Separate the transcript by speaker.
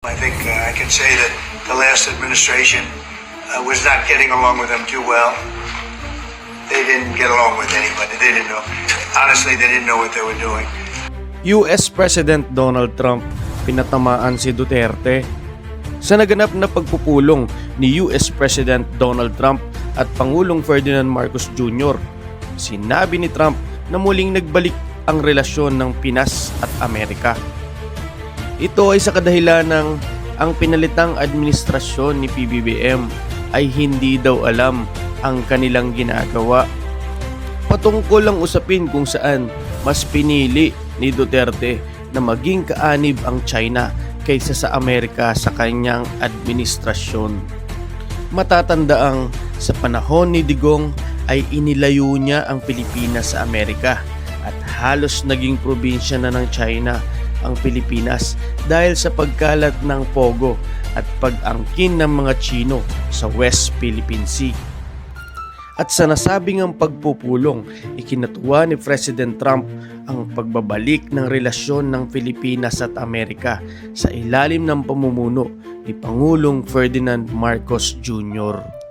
Speaker 1: I think I can say that the last administration was not getting along with them too well. They didn't get along with anybody. They didn't know. Honestly, they didn't know what they were doing.
Speaker 2: US President Donald Trump pinatamaan si Duterte. Sa naganap na pagpupulong ni US President Donald Trump at Pangulong Ferdinand Marcos Jr., sinabi ni Trump na muling nagbalik ang relasyon ng Pinas at Amerika. Ito ay sa kadahilan ng ang pinalitang administrasyon ni PBBM ay hindi daw alam ang kanilang ginagawa. Patungkol ang usapin kung saan mas pinili ni Duterte na maging kaanib ang China kaysa sa Amerika sa kanyang administrasyon. Matatandaang sa panahon ni Digong ay inilayo niya ang Pilipinas sa Amerika at halos naging probinsya na ng China ang Pilipinas dahil sa pagkalat ng pogo at pag-angkin ng mga Chino sa West Philippine Sea. At sa nasabing ang pagpupulong, ikinatuwa ni President Trump ang pagbabalik ng relasyon ng Pilipinas at Amerika sa ilalim ng pamumuno ni Pangulong Ferdinand Marcos Jr.